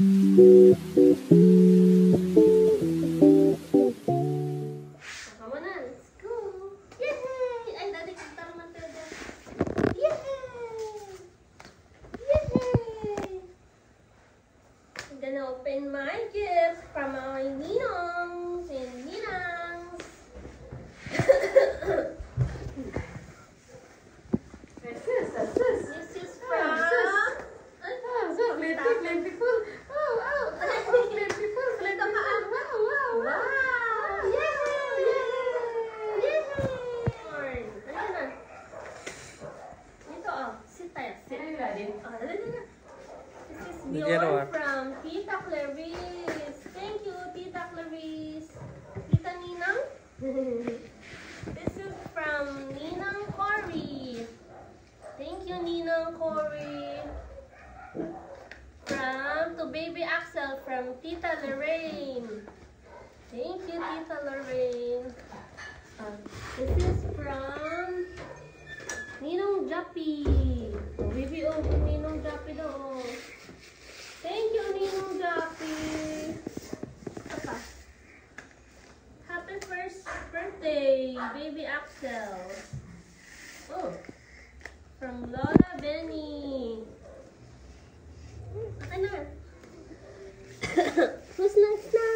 Come on na, let's go! Yay! Ay, daddy, kita naman tayo dyan. Yay! Yay! I'm gonna open my gift from my ninongs and ninangs. This is from... Plentiful. Plentiful. Wow! Yay! Yay! Ayan na. Ito, oh. Sit tayo. Sit. Oh, dali na. This is Bjorn from Tita Clarice. Thank you, Tita Clarice. Tita Ninang. This is from Ninang Cory. Thank you, Ninang Cory. From to Baby Axel from Tita Lorraine. Thank you, Tita Lorraine. This is from Ninong Jappy. Oh, baby, oh, Ninong Jappy daw. Thank you, Ninong Jappy. Apa? Happy first birthday, Baby Axel. Oh, from Lola Benny. Akin na. Who's next na?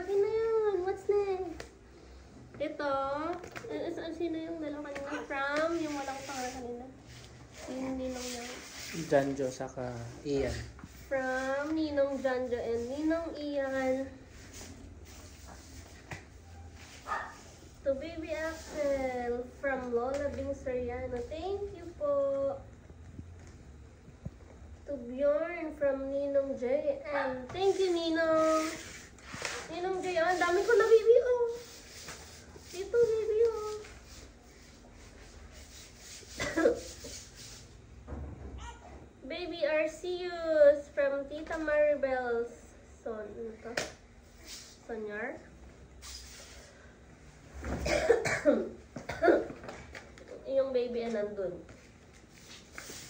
Akin na yun. What's next? Ito. Sino yung dalawa kanina? From yung walang pangalan kanina. Yung ninong niya. Janjo saka Ian. From Ninong Janjo and Ninong Ian. To Baby Axel. From Lola Bing Soriano. Thank you po. To Bjorn from Ninong J. And thank you, Ninong. Ninong J. Ang dami ko na baby, oh. Dito, baby, oh. Baby Arceus from Tita Maribel's son. Ano to? Sonyar? Yung baby ay nandun.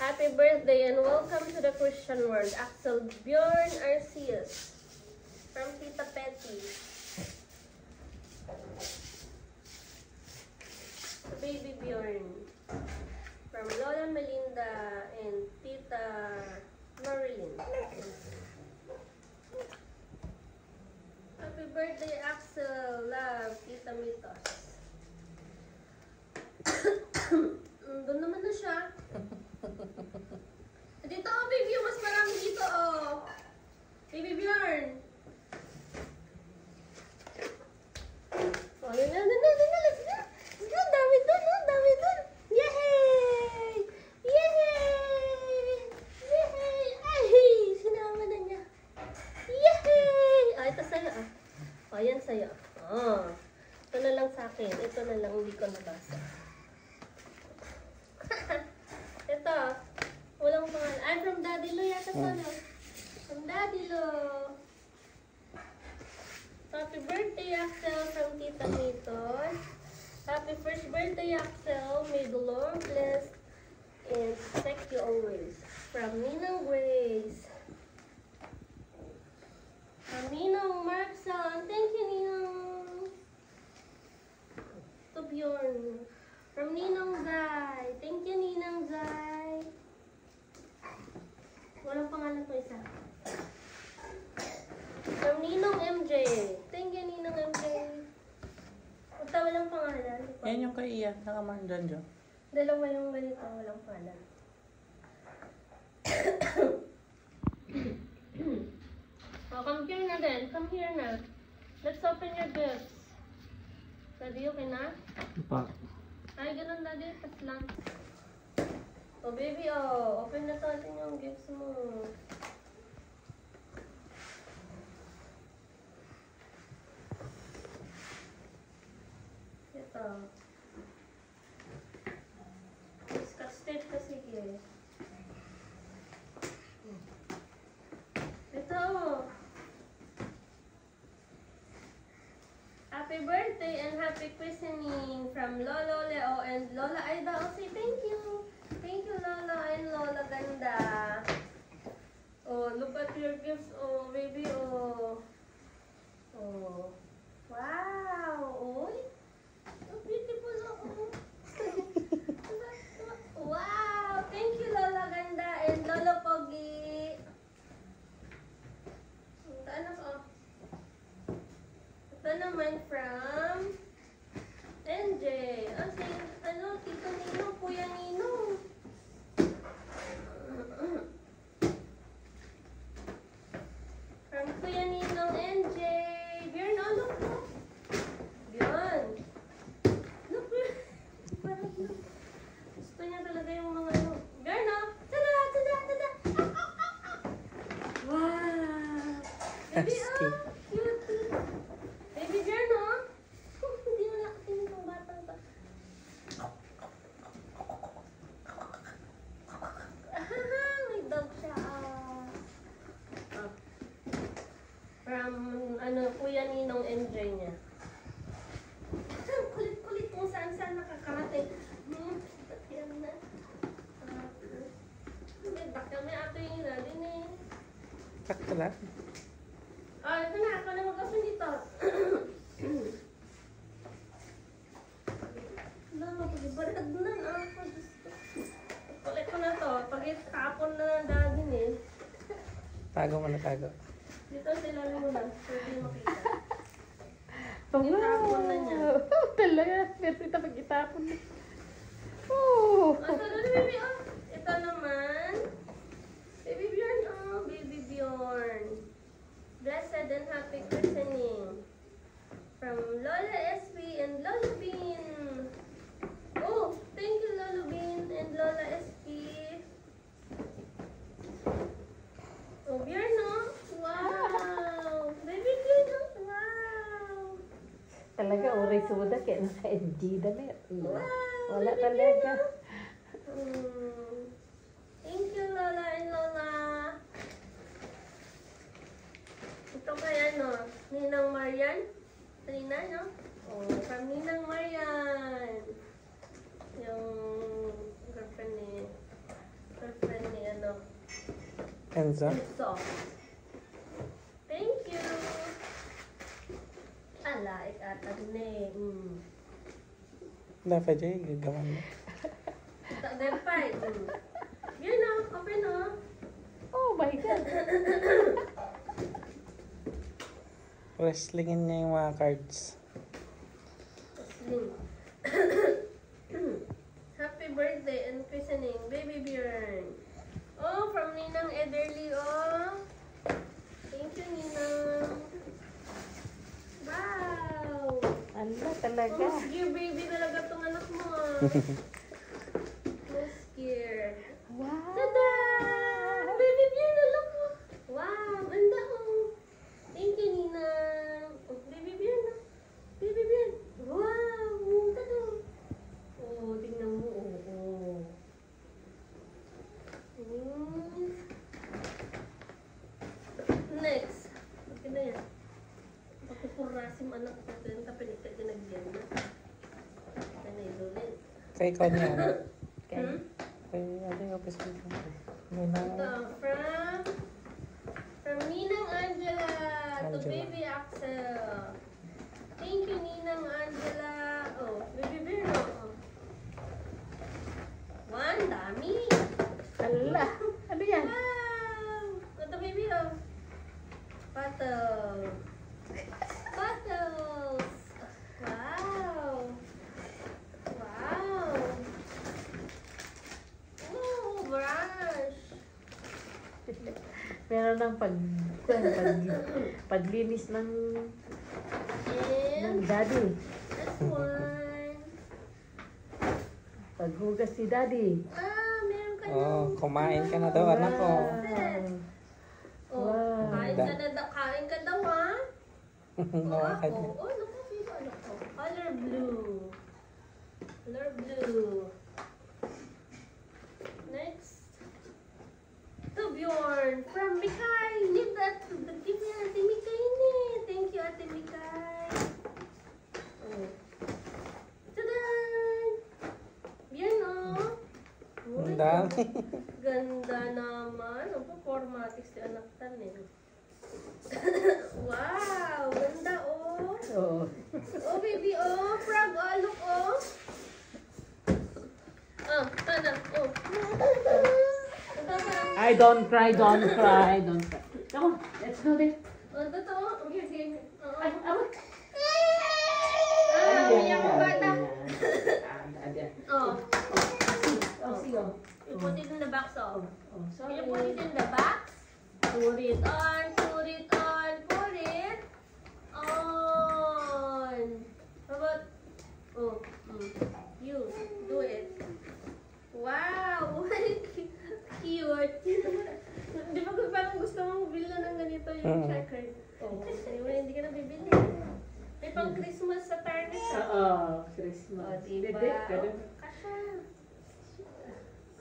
Happy birthday and welcome to the Christian world. Axel Bjorn Arceus from Tita Petty. Baby Bjorn from Lola Melinda and Tita Marilyn. Happy birthday, Axel. Love, Tita Mitos. Doon naman na siya. Dito, oh, baby. Mas marami dito, oh. Baby Bjorn. Oh, let's go. Let's go. Dami doon, oh. Dami doon. Yay! Yay! Yay! Ay! Sinama na niya. Yay! Ah, ito sa'yo, ah. Oh, yan sa'yo. Oh. Ito na lang sa akin. Ito na lang, hindi ko nabasa. Ito. Walang pangalan. Ay, from Daddy Lo yata to, no? From Daddy Lo. Happy birthday, Axel, from Tita Mitos. Happy first birthday, Axel. May the Lord bless and protect you always. From Ninang Grace. From Ninang Markson. Thank you, Ninang. To Bjorn. From Ninang Zay. Thank you, Ninang Zay. Walang pangalan to isa. From Ninong MJ. Thank you, Ninong MJ. Basta walang pangalan. Yan yung kay Ian, saka man Janjo. Dalawa yung ganito, walang pangalan. Oh, come here na din. Come here na. Let's open your gifts. Daddy, okay na? Pa. Ay, ganun, Daddy. Pas lang. Oh, baby, oh. Open na natin yung gifts mo. Ito. Scotch tape kasi, eh. Ito. Happy birthday and happy christening from Lolo Leo and Lola Aida. Oh, say thank you. Thank you, Lola and Lola Ganda. Oh, look at your gifts. Oh, baby. Oh. Oh. Wow. Oy. So beautiful. Oh. Wow. Thank you, Lola Ganda and Lolo Pogi. Ito anak, oh. Ito naman from NJ. Ah, si, Tito Nino, Kuya Nino. From Kuya Ninong NJ. Bjorn, oh, look, look. Bjorn. Look, Bjorn. Parang, look. Gusto niya talaga yung mga ano. Bjorn, oh. Tada, tada, tada. Wow. Baby, That's oh. cute. Cute. Baby Bjorn, oh. Hindi mo nakatin itong bata ba? May dog siya. Oh. From, Kuya Ninong NJ niya. Kulit-kulit kung saan-saan nakakarating. Yan na. May ato yung ilalim eh. Sakto lang. Oh, ito na. Ako na mag-open dito. Lalo, pag-ibarad na ako. Kulit ko na to. Pag-itapon na ng dadin eh. Tago mo na tago. Dito sila mo lang. Pwede makita. Oh, Itapon na niya. talaga. Pero ito pag-itapon na. Oh. Ito na, baby. Oh. Ito naman. Baby Bjorn. Oh, Baby Bjorn. Blessed and happy christening. From Lola SB and Lola Bean. Oh, thank you Lola Bean and Lola SB. Oh, Bjorn, no? Wow! Baby Bjorn, no? Wow! Talaga, oray suda kaya naka-NG damit. Wow! Wala Baby talaga. Bjorn, no? Thank you Lola and Lola. Ito kaya, no? Ninang Marian? Trina, no? Oh, from Ninang Marian. Yung girlfriend ni Enzo. Enzo. Thank you. Ala, ikatag na eh. Dapat dyan, gagawan mo. Ito, Dempay. Yun, no? Open, no? Oh my God. Wrestlingin niya yung mga cards. Sling. Happy birthday and christening, Baby Bjorn. Oh, from Ninang Ederly, oh. Thank you, Ninang. Wow. Ala talaga. Oh, gear baby talaga tong anak mo, ah. Most gear. Wow. Tada! Baby Bjorn, alam mo. Wow, ganda, oh. Thank you, Ninang. Oh, Baby Bjorn, ah. Baby Bjorn. Wow, ganda to. Oh, tingnan mo, oh. Next. Okay na yan. Pagpupurasim anak ko. Ito pinagka dinagyan na. Ito na ilulit. Kay ikaw niya. Okay. Kay ano yung office mo. May na. Ito, from Ninang Angela to Angela. Baby Axel. Thank you, Ninang Angela. Oh, Baby Bear, oh. One, dami. Ala. Ano yan? Wow! Ito, baby, oh. Bottles. Bottles. Wow. Wow. Oh, brush. Meron ng paglinis ng And daddy. this one. Paghugas si daddy. Meron ka Oh, ng- kumain ka na daw, anak ko. Oh, Wow. kain ka daw, ha? Nakakad Oh, niya. oh, naku, dito, ano ko? Color blue. Color blue. Next. To Bjorn from Mikay. Give that to the give ni Ate Mikay ni. Thank you, Ate Mikay. Oh. Tada! Bjorn, oh. Ang dami. mami. Ganda naman. Ang performatic si anak tanin. Wow! Ganda oh! Oo. Oh baby oh! Frog oh! Look oh! Ah! Anak oh! Ay, don't cry, don't cry, don't cry. Come on, let's go there. Oh, totoo? Oh, here, here. Oh, Ay, awat. ah, umiyak ang bata. Oh. Oh, see, oh. You put it in the box, oh. Oh, Can sorry. you put it in the box? Put it on, put it on, put it on. How about, oh, you, do it. Wow, cute. Di ba kung parang gusto mong bilhin ng ganito yung checker? Oh, hindi ka na bibili. May pang Christmas sa Target. Oo, Christmas. Oh, diba? Dede, ganun. Oh, kasha.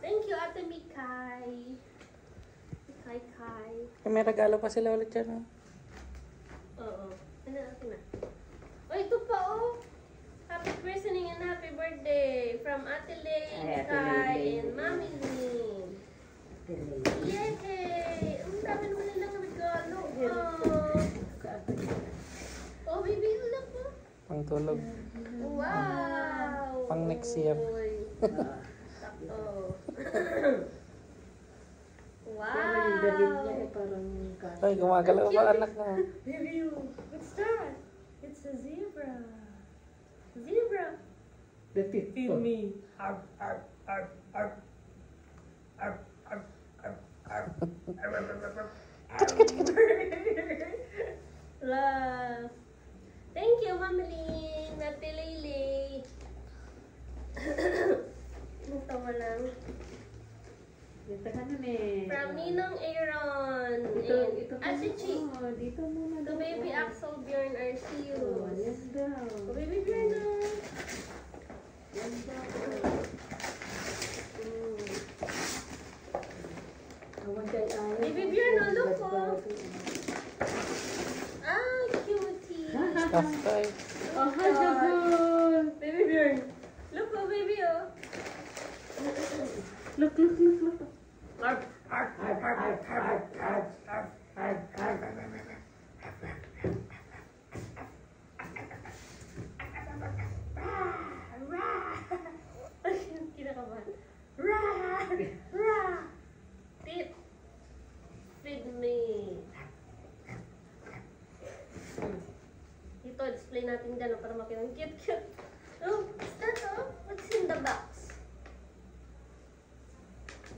Thank you, Ate Mikay. Mikay. May regalo pa sila ulit dyan. Oh. Oo. Ano, ate na. Oh, ito pa, oh. Happy christening and happy birthday from Ate Lane, Ay, Ate Mikay, Lane. and Mami Lynn. Yay! Ang dami naman nilang regalo. Oh, baby, look po. Pang tulog. Wow! Pang next year. Uy. Sakto. Pero yung damit niya Wow! eh, parang kasha. Ay, gumagalaw pa anak na. Baby, what's that? It's a zebra. Zebra. The teeth Feed ko. me. Love. Thank you, Mamaline. Ate Lele. Ang tawa lang. Dito ka na eh. From Ninong Aaron. Dito, and dito ka Ate na. Chi. Oh, dito muna. To daw. baby Axel Bjorn Oh, Arceus. yes daw. To baby Bjorn. Yan daw. Awan kay ayaw. Baby Bjorn, oh, look, Ba't oh. ba ito? Ah, cutie. Stuff toy. Oh, hi, Jagol. Baby Bjorn. Look, oh, baby, oh. Look, look, look, look. Arf. Arf, arf, arf, arf, arf, arf, arf. Ay, kinakabahan. Rah! Rah! Tit. Feed me. Ito, display natin dyan para makita. Ang cute, cute. Oh, what's that, oh? What's in the box?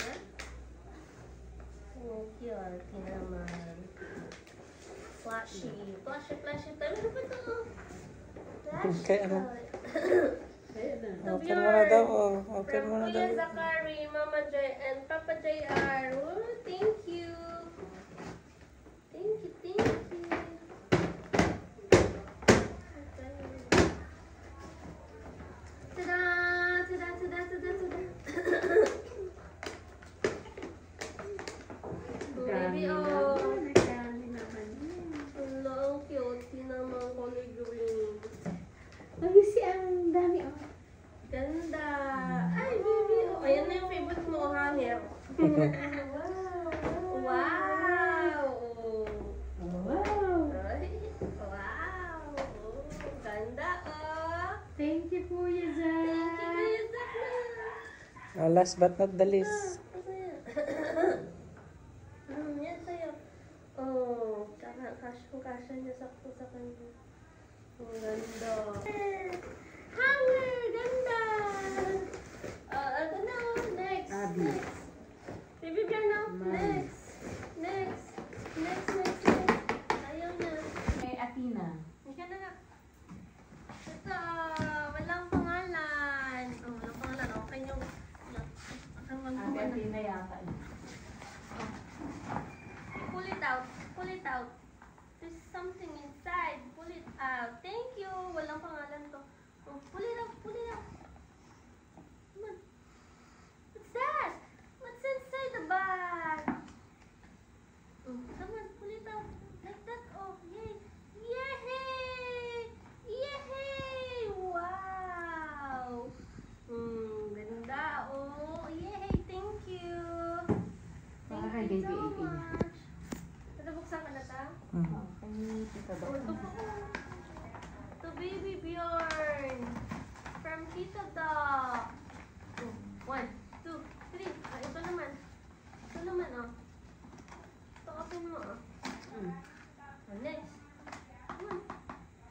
Huh? Oh, cute naman. Flashy. Flashy, flashy. Ano ba ito, oh? Flashy. Okay, ano? Ayun na. The Open mo na daw. Oh. Open From mo na Kuya daw. Zakari, Mama Joy, and Papa JR. Oh, thank you. Thank you, thank you. Tada! Tada, tada, tada, tada. Oh, baby, oh. Nagdami naman yan. Hello, ang cute naman color green. Ay, si ang dami oh. Ganda. Ay, baby, oh. Ayan na yung favorite mo, hanger. Wow. Wow. Wow. Ay, wow. Oh, ganda, oh. Thank you, Kuya Thank Zach. you, Kuya Zach. Oh, last but not the least. Yan sa'yo. Oh, kasya niya sakto sa kanya. Ang ganda. Hanger! Ganda! Ano na? Next. Abby. Next. Baby Bjorn na. Man. Next. Next. Next, next, next. Ayaw na. Kay Athena. Hindi na. Ito, walang pangalan. Oh, walang pangalan. Okay nyo. Ang Ate Athena yata. Pull it out. Pull it out. There's something inside. Pull it out. Thank you. Walang pangalan to. Oh, pull it out. Pull it out. Come on. What's that? What's inside the bag? Oh, come on. Pull it out. Like that. Oh, yay. Yay! Yay! Wow! Ganda. Oh, yay. Thank you. Ni Tita Oh, ito Doc. po. Ito, Baby Bjorn. From Tita Doc. Oh, 1, 2, 3. Ah, ito naman. Ito naman, oh. Ito, open mo, oh. Oh, next. Come on.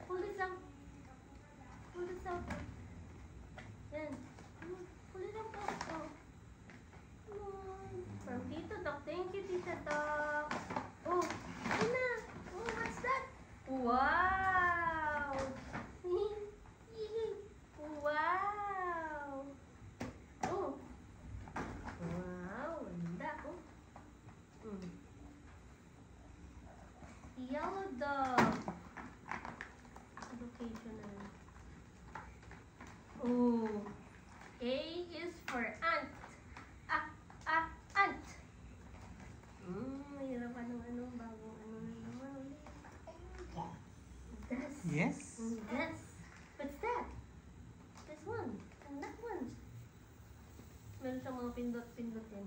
Pull this out. Pull this out. Yan. Come on. Pull it out. Oh. Come on. From Tita Doc. Thank you, Tita Doc. Oh, yun na. Oh, what's that? Wow. Wow. Oh. Wow. Ganda. Oh. Yellow dog. Educational. Oh. A is for ant. Ant. Mahirap ano bagong ano na naman. This. Yes. This. What's that? This one. And that one. Meron siyang mga pindot-pindotin.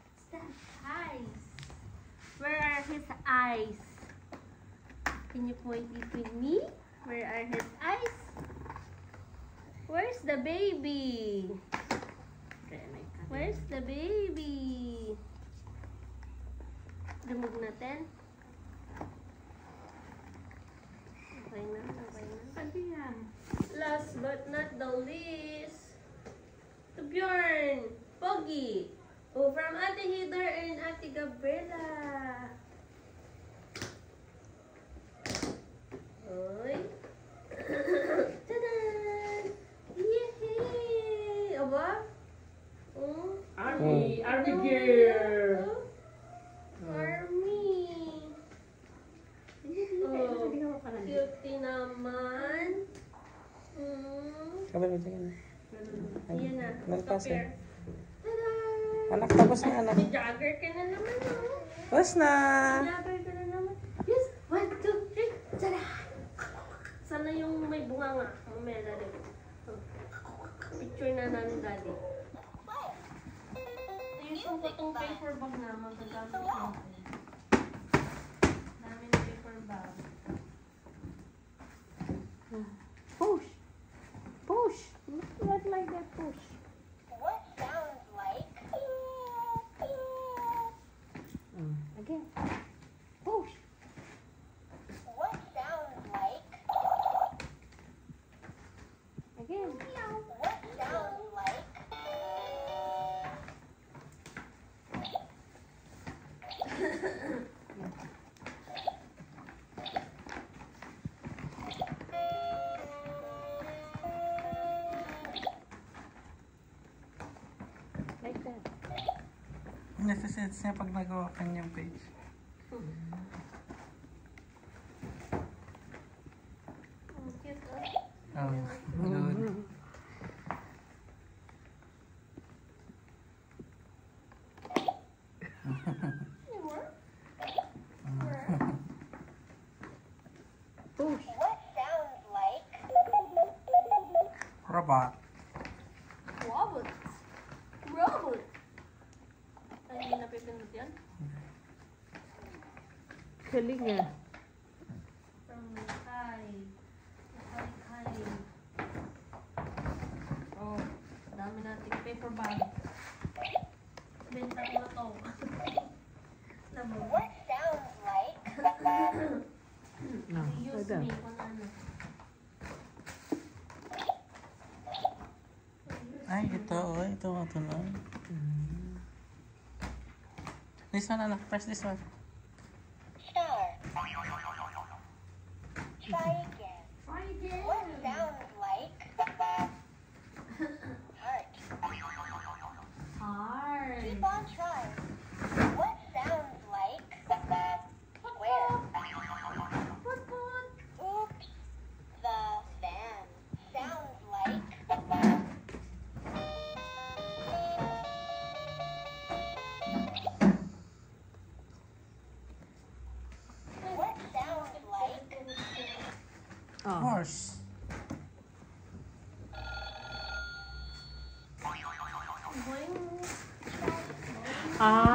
What's that? Eyes. Where are his eyes? Can you point it with me? Where are his eyes? Where's the baby? Where's the baby? Dumog natin. Okay na. Sabi yan. Last but not the least, to Bjorn, Pogi. Oh, from Ate Heather and Ate Gabriela. Oy. Tadan! Yay! Aba? Oh. Army Ano? gear. Oh. Army. Oh, cute naman. Kabal mo tingin. Ayan na. Nagpas eh. Tada! Anak, tapos na anak. May jogger ka na naman, oh. Tapos na. Jogger ka na naman. Yes! 1, 2, 3. Tada! Sana yung may bunga nga. Mamaya daddy. Oh. Picture na namin daddy. Ayusin ko itong paper bag na. Magagamit natin. Dami na paper bag. Push. Push. Not like that push. What sounds like? Again. Push. What sounds like? Again. What sounds like? Like that. Nasa-sense niya pag nagawa ka niyang page. Oh, cute, oh. Oh, good. Push. What sounds like? Robot. Robot. Robot. Ay, hindi napipindot yan? Galing nga. From Kai. Kai. Oh, dami nating paper bag. Benta ko na to. Labo. What sounds like? No, Use like that. me kung ano. Ay, ito. Oh, ito. Ito na. This one, anak. Press this one. Star. Try again. Try again. What sounds like? Heart. Hard. Keep on trying. What sounds like? Square. Put. Oops. The fan sounds like. What sounds like? Oh. Horse. Boing. Ah,